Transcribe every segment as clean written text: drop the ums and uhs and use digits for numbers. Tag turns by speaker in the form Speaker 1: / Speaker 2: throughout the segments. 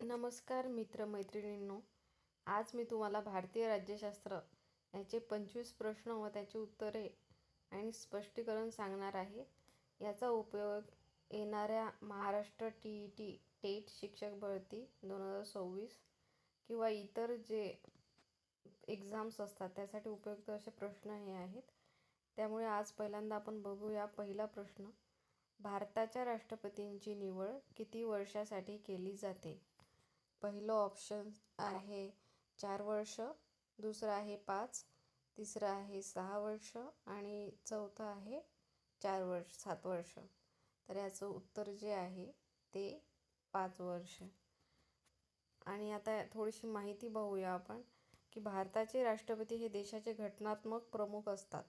Speaker 1: नमस्कार मित्रमैत्रिणींनो. आज मी तुम्हाला भारतीय राज्यशास्त्र याचे 25 प्रश्न व त्याची उत्तरे आणि स्पष्टीकरण सांगणार आहे. याचा उपयोग येणाऱ्या महाराष्ट्र TET टेट शिक्षक भरती 2026 किंवा इतर जे एक्झाम्स असतात त्यासाठी उपयुक्त असे प्रश्न हे आहेत. त्यामुळे आज पहिल्यांदा आपण बघूया पहिला प्रश्न. भारताच्या राष्ट्रपतींची निवड किती वर्षासाठी केली जाते? पहिलं ऑप्शन आहे 4 वर्ष, दुसरं आहे 5, तिसरं आहे 6 वर्ष आणि चौथं आहे 7 वर्ष. तर याचं उत्तर जे आहे ते 5 वर्ष. आणि आता थोडीशी माहिती बघूया आपण की भारताचे राष्ट्रपती हे देशाचे घटनात्मक प्रमुख असतात.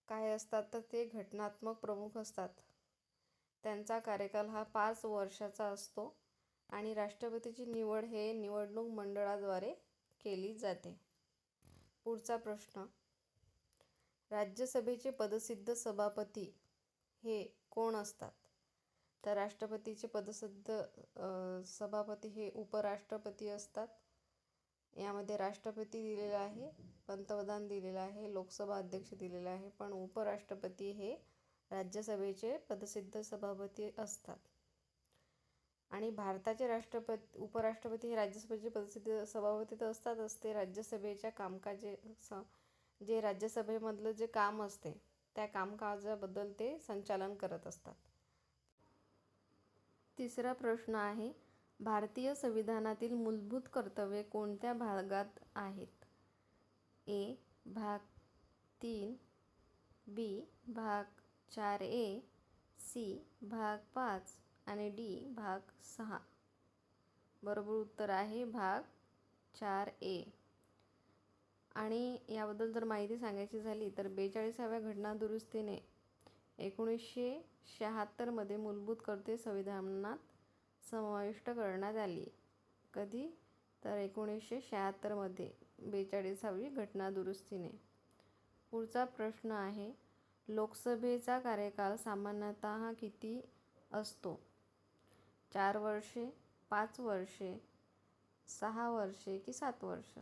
Speaker 1: काय असतात तर ते घटनात्मक प्रमुख असतात. त्यांचा कार्यकाल हा 5 वर्षाचा असतो आणि राष्ट्रपतीची निवड हे निवडणूक मंडळाद्वारे केली जाते. पुढचा प्रश्न. राज्यसभेचे पदसिद्ध सभापती हे कोण असतात? तर राष्ट्रपतीचे पदसिद्ध सभापती हे उपराष्ट्रपती असतात. यामध्ये राष्ट्रपती दिलेला आहे, पंतप्रधान दिलेला आहे, लोकसभा अध्यक्ष दिलेला आहे, पण उपराष्ट्रपती हे राज्यसभेचे पदसिद्ध सभापती असतात. आणि भारताचे उपराष्ट्रपती हे राज्यसभेचे पदसिद्ध सभापती तर असतातच, ते राज्यसभेच्या जे राज्यसभेमधलं जे काम असते त्या कामकाजाबद्दल ते संचालन करत असतात. तिसरा प्रश्न आहे, भारतीय संविधानातील मूलभूत कर्तव्ये कोणत्या भागात आहेत? ए. भाग 3, बी. भाग 4A, सी. भाग 5 आणि डी. भाग 6. बरोबर उत्तर आहे भाग 4A. आणि याबद्दल जर माहिती सांगायची झाली तर 42व्या घटनादुरुस्तीने 1976 मूलभूत कर्तव्ये संविधानात समाविष्ट करण्यात आली. कधी? तर 1976 42वी घटनादुरुस्तीने. पुढचा प्रश्न आहे, लोकसभेचा कार्यकाल सामान्यतः किती असतो? 4 वर्षे, 5 वर्षे, 6 वर्षे की 7 वर्ष?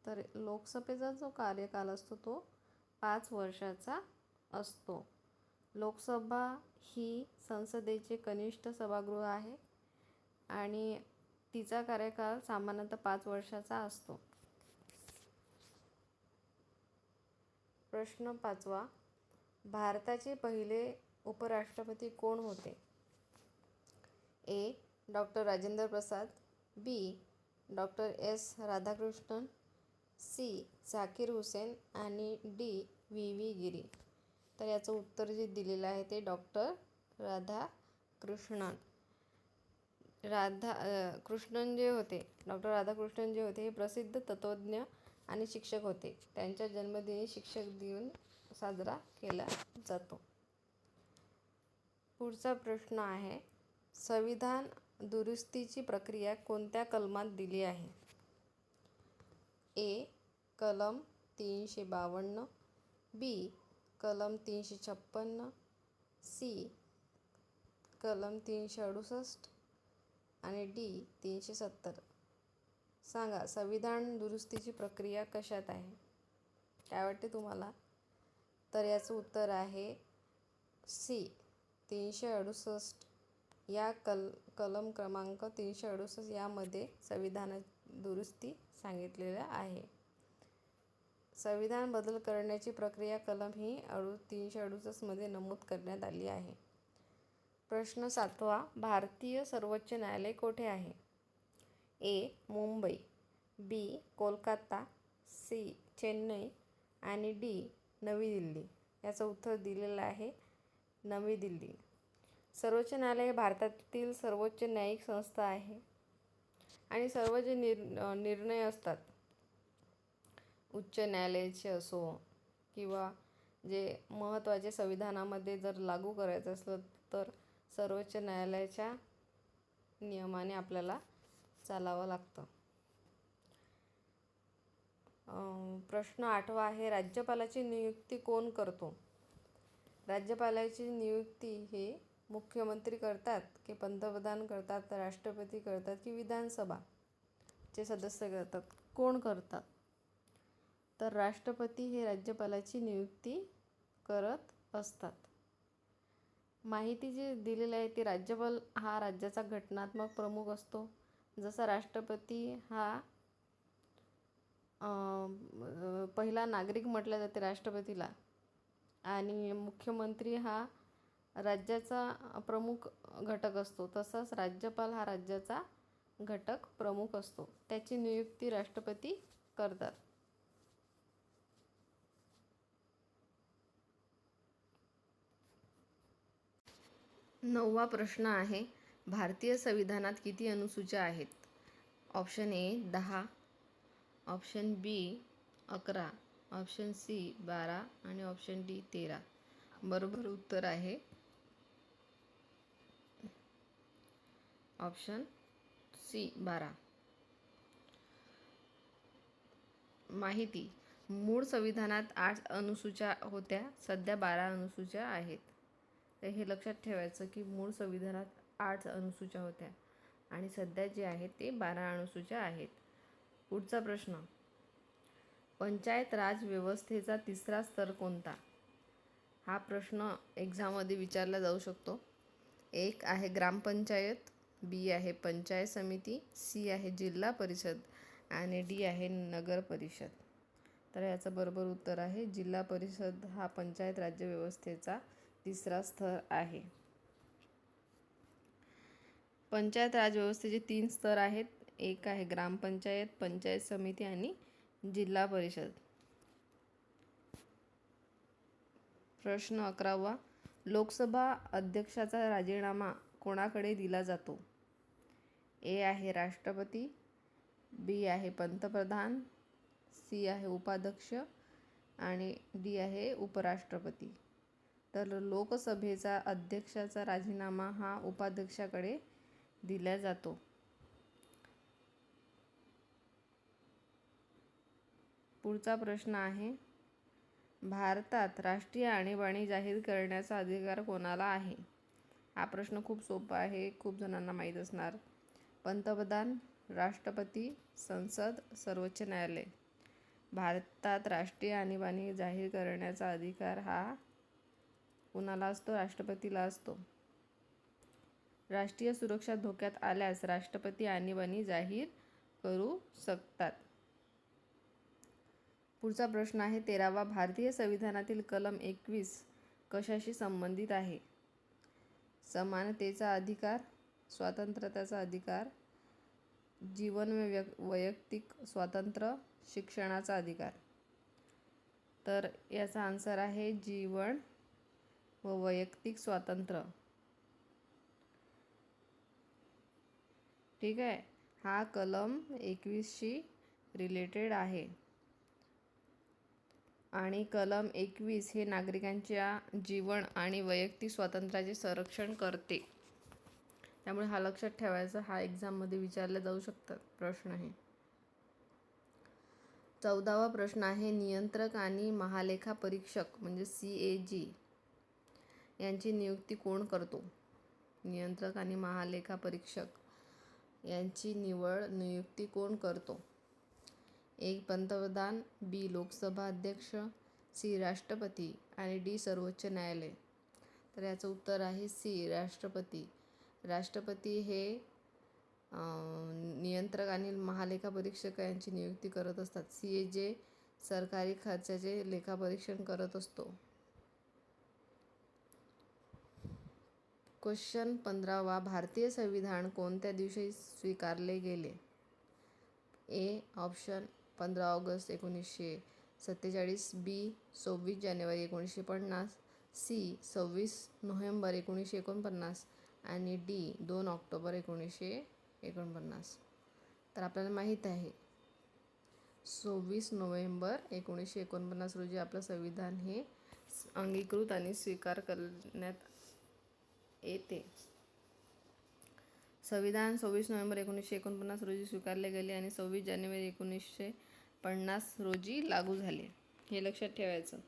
Speaker 1: तर लोकसभेचा जो कार्यकाल असतो तो 5 वर्षाचा असतो. लोकसभा ही संसदेचे कनिष्ठ सभागृह आहे आणि तिचा कार्यकाल सामान्यतः 5 वर्षाचा असतो. प्रश्न 5वा. भारताचे पहिले उपराष्ट्रपती कोण होते? A. Doctor Rajendra Prasad, B. Doctor S. Radhakrishnan, C. Zakir Hussain आणि डी. व्ही. गिरी. तर याचं उत्तर जे दिलेलं आहे ते डॉक्टर राधाकृष्णन. डॉक्टर राधाकृष्णन जे होते हे प्रसिद्ध तत्त्वज्ञ आणि शिक्षक होते. त्यांच्या जन्मदिनी शिक्षक दिन साजरा केला जातो. पुढचा प्रश्न आहे, संविधान दुरुस्तीची प्रक्रिया कोणत्या कलमात दिली आहे? ए. कलम 352, बी. कलम 356, सी. कलम 368 आणि डी. 370. सांगा, संविधान दुरुस्तीची प्रक्रिया कशात आहे? काय वाटते तुम्हाला? तर याचं उत्तर आहे सी. 368. या कलम क्रमांक 368 यामध्ये संविधान दुरुस्ती सांगितलेलं आहे. संविधान बदल करण्याची प्रक्रिया कलम ही 368 नमूद करण्यात आली आहे. प्रश्न 7वा. भारतीय सर्वोच्च न्यायालय कोठे आहे? ए. मुंबई, बी. कोलकाता, सी. चेन्नई आणि डी. नवी दिल्ली. याचं उत्तर दिलेलं आहे नवी दिल्ली. सर्वोच्च न्यायालय हे भारतातील सर्वोच्च न्यायिक संस्था आहे आणि सर्व जे निर्णय असतात, उच्च न्यायालयाचे असो किंवा जे महत्त्वाचे संविधानामध्ये जर लागू करायचं असलं तर सर्वोच्च न्यायालयाच्या नियमाने आपल्याला चालावं लागतं. प्रश्न 8वा आहे, राज्यपालाची नियुक्ती कोण करतो? राज्यपालाची नियुक्ती हे मुख्यमंत्री करतात की पंतप्रधान करतात, तर राष्ट्रपती करतात की विधानसभा चे सदस्य करतात, कोण करतात? तर राष्ट्रपती हे राज्यपालाची नियुक्ती करत असतात. माहिती जी दिलेली आहे ती राज्यपाल हा राज्याचा घटनात्मक प्रमुख असतो. जसा राष्ट्रपती हा पहिला नागरिक म्हटले जाते राष्ट्रपतीला, आणि मुख्यमंत्री हा राज्याचा प्रमुख घटक असतो, तसंच राज्यपाल हा राज्याचा घटक प्रमुख असतो. त्याची नियुक्ती राष्ट्रपती करतात. 9वा प्रश्न आहे, भारतीय संविधानात किती अनुसूच्या आहेत? Option A 10, option B 11, option C 12 आणि ऑप्शन डी 13. बरोबर उत्तर आहे ऑप्शन सी 12. माहिती, मूळ संविधानात 8 अनुसूच्या होत्या, सध्या 12 अनुसूच्या आहेत. तर हे लक्षात ठेवायचं की मूळ संविधानात 8 अनुसूच्या होत्या आणि सध्या जे आहेत ते 12 अनुसूच्या आहेत. पुढचा प्रश्न, पंचायत राज व्यवस्थेचा तिसरा स्तर कोणता? हा प्रश्न एक्झाममध्ये विचारला जाऊ शकतो. एक आहे ग्रामपंचायत, बी आहे पंचायत समिती, सी आहे जिल्हा परिषद आणि डी आहे नगर परिषद. तर याचं बरोबर उत्तर आहे जिल्हा परिषद हा पंचायत राज्य व्यवस्थेचा तिसरा स्तर आहे. पंचायत राज व्यवस्थेचे 3 स्तर आहेत. एक आहे ग्रामपंचायत, पंचायत समिती आणि जिल्हा परिषद. प्रश्न 11वा, लोकसभा अध्यक्षाचा राजीनामा कोणाकडे दिला जातो? ए आहे राष्ट्रपती, बी आहे पंतप्रधान, सी आहे उपाध्यक्ष आणि डी आहे उपराष्ट्रपती. तर लोकसभेचा अध्यक्षाचा राजीनामा हा उपाध्यक्षाकडे दिला जातो. पुढचा प्रश्न आहे, भारतात राष्ट्रीय आणीबाणी जाहीर करण्याचा अधिकार कोणाला आहे? हा प्रश्न खूप सोपा आहे, खूप जणांना माहीत असणार. पंतप्रधान, राष्ट्रपती, संसद, सर्वोच्च न्यायालय. भारतात राष्ट्रीय आणीबाणी जाहीर करण्याचा अधिकार हा कुणाला असतो? राष्ट्रपतीला असतो. राष्ट्रीय सुरक्षा धोक्यात आल्यास राष्ट्रपती आणीबाणी जाहीर करू शकतात. पुढचा प्रश्न आहे 13वा, भारतीय संविधानातील कलम 21 कशाशी संबंधित आहे? समानतेचा अधिकार, स्वातंत्र्याचा अधिकार, जीवन व वैयक्तिक स्वातंत्र्य, शिक्षणाचा अधिकार. तर याचा आन्सर आहे जीवन व वैयक्तिक स्वातंत्र्य. ठीक आहे, हा कलम 21शी रिलेटेड आहे आणि कलम 21 हे नागरिकांच्या जीवन आणि वैयक्तिक स्वातंत्र्याचे संरक्षण करते. त्यामुळे हा लक्षात ठेवायचा, हा एक्झाममध्ये विचारले जाऊ शकतात प्रश्न हे. 14वा प्रश्न आहे, नियंत्रक आणि महालेखा परीक्षक म्हणजे CAG यांची नियुक्ती कोण करतो? नियंत्रक आणि महालेखा परीक्षक यांची नियुक्ती कोण करतो? एक पंतप्रधान, बी लोकसभा अध्यक्ष, सी राष्ट्रपती आणि डी सर्वोच्च न्यायालय. तर याचं उत्तर आहे सी राष्ट्रपती. राष्ट्रपती हे नियंत्रक आणि महालेखा परीक्षक यांची नियुक्ती करत असतात. CAG सरकारी खर्चाचे लेखापरीक्षण करत असतो. क्वेश्चन 15वा, भारतीय संविधान कोणत्या दिवशी स्वीकारले गेले? ए ऑप्शन 15 ऑगस्ट 1947, बी 26 जानेवारी 1950, सी 26 नोव्हेंबर 1949 आणि डी 2 ऑक्टोबर 1949. तर आपल्याला माहीत आहे 26 नोव्हेंबर 1949 रोजी आपलं संविधान हे अंगीकृत आणि स्वीकार करण्यात येते. संविधान 26 नोव्हेंबर 1949 रोजी स्वीकारले गेले आणि 26 जानेवारी 1950 रोजी लागू झाले. हे लक्षात ठेवायचं.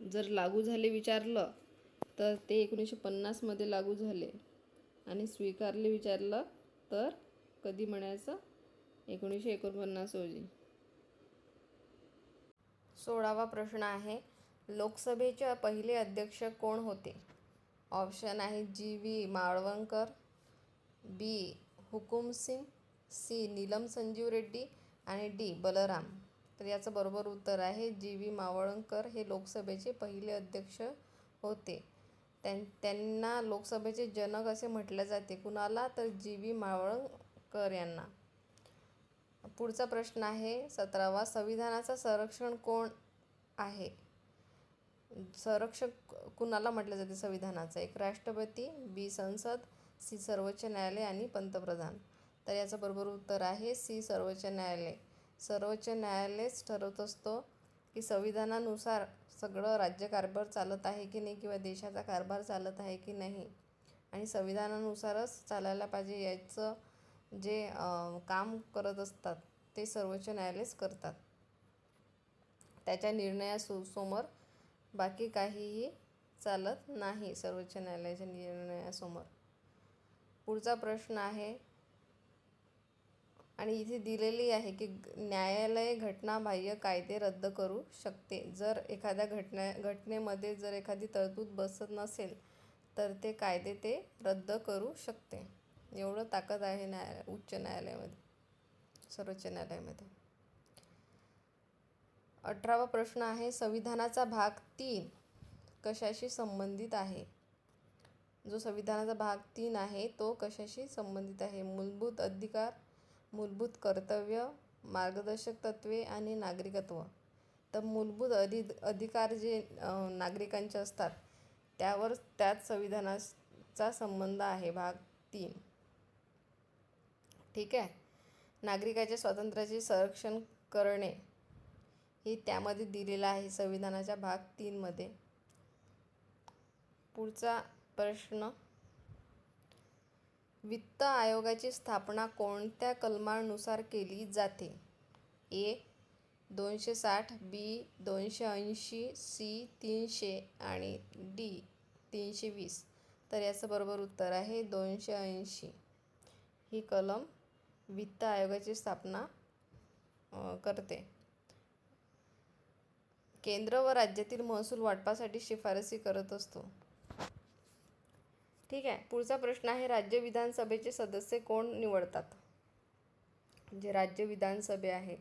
Speaker 1: जर लागू झाले विचारलं तर ते 1950मध्ये लागू झाले. आणि स्वीकारले विचारलं तर कधी म्हणायचं? 1949 रोजी. 16वा प्रश्न आहे, लोकसभेचे पहिले अध्यक्ष कोण होते? ऑप्शन आहे जी.व्ही. माळवणकर, बी. हुकुमसिंग, सी. नीलम संजीव रेड्डी आणि डी. बलराम. तर याचं बरोबर उत्तर आहे जी.व्ही. मावळणकर हे लोकसभेचे पहिले अध्यक्ष होते. त्यांना लोकसभेचे जनक असे म्हटले जाते. कुणाला? तर जी.व्ही. मावळणकर यांना. पुढचा प्रश्न आहे 17वा, संविधानाचा संरक्षण कोण आहे? संरक्षक कुणाला म्हटले जाते संविधानाचा? एक राष्ट्रपती, बी. संसद, सी. सर्वोच्च न्यायालय आणि पंतप्रधान. तर याचं बरोबर उत्तर आहे सी. सर्वोच्च न्यायालय. सर्वोच्च न्यायालयच ठरवत असतो की संविधानानुसार सगळं राज्यकारभार चालत आहे की नाही किंवा देशाचा कारभार चालत आहे की नाही, आणि संविधानानुसारच चालायला पाहिजे याचं जे काम करत असतात ते सर्वोच्च न्यायालयच करतात. त्याच्या निर्णयासमोर बाकी काहीही चालत नाही सर्वोच्च न्यायालयाच्या निर्णयासमोर. पुढचा प्रश्न आहे, आणि इथे दिलेली आहे की न्यायालय घटनाबाह्य कायदे रद्द करू शकते. जर एखाद्या घटनेमध्ये जर एखादी तरतूद बसत नसेल तर ते कायदे ते रद्द करू शकते. एवढं ताकद आहे उच्च न्यायालयामध्ये, सर्वोच्च न्यायालयामध्ये. 18वा प्रश्न आहे, संविधानाचा भाग 3 कशाशी संबंधित आहे? जो संविधानाचा भाग 3 आहे तो कशाशी संबंधित आहे? मूलभूत अधिकार, मूलभूत कर्तव्य, मार्गदर्शक तत्त्वे आणि नागरिकत्व. तर मूलभूत अधिकार जे नागरिकांचे असतात त्यात संविधानाचा संबंध आहे भाग 3. ठीक आहे. नागरिकाच्या स्वातंत्र्याचे संरक्षण करणे हे त्यामध्ये दिलेलं आहे संविधानाच्या भाग 3 मध्ये. पुढचा प्रश्न, वित्त आयोगाची स्थापना कोणत्या कलमानुसार केली जाते? ए. 260, बी. 280, सी. 300 आणि डी. 320. तर याचं बरोबर उत्तर आहे 280. ही कलम वित्त आयोगाची स्थापना करते. केंद्र व राज्यातील महसूल वाटपासाठी शिफारसी करत असतो. ठीक आहे. पुढचा प्रश्न आहे, राज्य विधानसभेचे सदस्य कोण निवडतात? जे राज्य विधानसभा आहे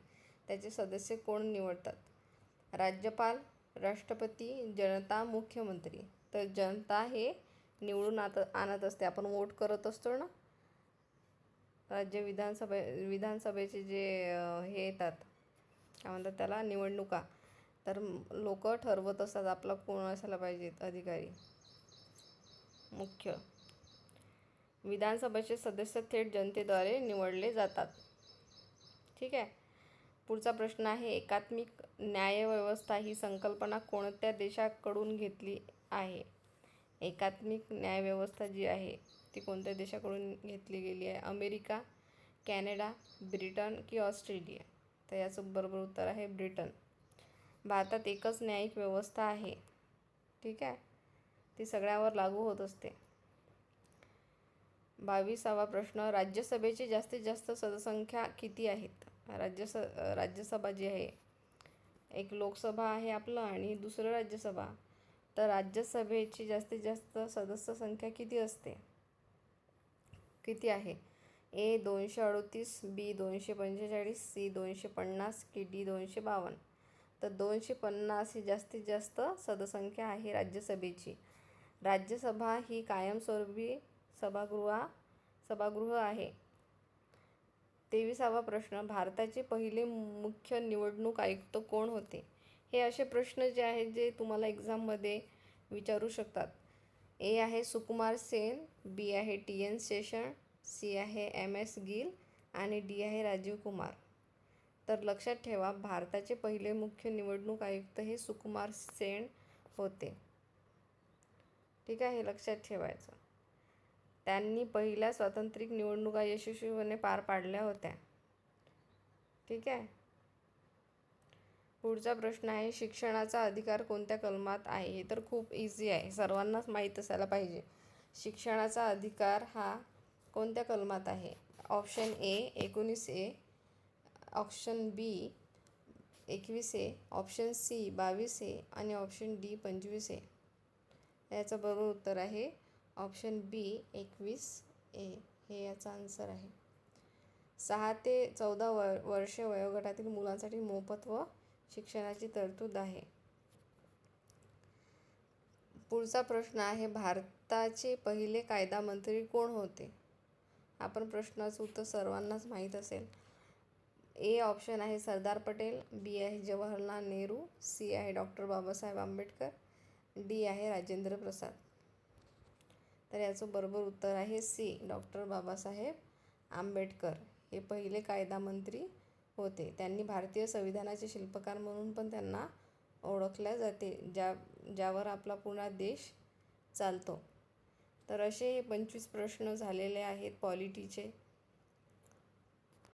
Speaker 1: त्याचे सदस्य कोण निवडतात? राज्यपाल, राष्ट्रपती, जनता, मुख्यमंत्री. तर जनता हे निवडून आणत असते. आपण वोट करत असतो ना राज्य विधानसभेचे जे हे येतात, काय म्हणतात त्याला, निवडणुका. तर लोक ठरवत असतात आपला कोण असायला पाहिजेत अधिकारी, मुख्य. विधानसभेचे सदस्य थेट जनतेद्वारे निवडले जातात. ठीक आहे. पुढचा प्रश्न आहे, एकात्मिक न्यायव्यवस्था ही संकल्पना कोणत्या देशाकडून घेतली आहे? एकात्मिक न्यायव्यवस्था जी आहे ती कोणत्या देशाकडून घेतली गेली आहे? अमेरिका, कॅनडा, ब्रिटन की ऑस्ट्रेलिया? तर याचं बरोबर उत्तर आहे ब्रिटन. भारतात एकच न्यायिक व्यवस्था आहे. ठीक आहे. ती सगळ्यावर लागू होत असते. 22वा प्रश्न, राज्यसभेची जास्तीत जास्त सदस्यसंख्या किती आहेत? राज्यसभा जी आहे, एक लोकसभा आहे आपलं आणि दुसरं राज्यसभा. तर राज्यसभेची जास्तीत जास्त सदस्य संख्या किती असते? किती आहे? ए. 238, बी. 245, सी. 250 की डी. 252? तर 250 ही जास्तीत जास्त सदस्यसंख्या आहे राज्यसभेची. राज्यसभा ही कायमस्वरूपी सभागृह आहे. 23वा प्रश्न, भारताचे पहिले मुख्य निवडणूक आयुक्त कोण होते? हे असे प्रश्न जे आहेत जे तुम्हाला एक्झाममध्ये विचारू शकतात. ए आहे सुकुमार सेन, बी आहे टी.एन. शेषन, सी आहे एम.एस. गिल आणि डी आहे राजीव कुमार. तर लक्षात ठेवा, भारताचे पहिले मुख्य निवडणूक आयुक्त हे सुकुमार सेन होते. ठीक आहे, हे लक्षात ठेवायचं. त्यांनी पहिल्या स्वातंत्र्य निवडणुका यशस्वीपणे पार पाडल्या होत्या. ठीक आहे. पुढचा प्रश्न आहे, शिक्षणाचा अधिकार कोणत्या कलमात आहे? हे तर खूप इझी आहे, सर्वांनाच माहीत असायला पाहिजे. शिक्षणाचा अधिकार हा कोणत्या कलमात आहे? Option A 19A, option B 21A, option C 22A आणि ऑप्शन डी 25A. याचं बरोबर उत्तर आहे ऑप्शन बी 21A. हे याचा आन्सर आहे. 6 ते 14 वर्ष वयोगटातील मुलांसाठी मोफत व शिक्षणाची तरतूद आहे. पुढचा प्रश्न आहे, भारताचे पहिले कायदा मंत्री कोण होते? आपण प्रश्नाचं उत्तर सर्वांनाच माहीत असेल. ए ऑप्शन आहे सरदार पटेल, बी आहे जवाहरलाल नेहरू, सी आहे डॉक्टर बाबासाहेब आंबेडकर, डी आहे राजेंद्र प्रसाद. तर याचं बरोबर उत्तर आहे सी, डॉक्टर बाबासाहेब आंबेडकर हे पहिले कायदा मंत्री होते. त्यांनी भारतीय संविधानाचे शिल्पकार म्हणून पण त्यांना ओळखले जाते, ज्यावर आपला पूर्ण देश चालतो. तर असे 25 प्रश्न झालेले आहेत पॉलिटीचे.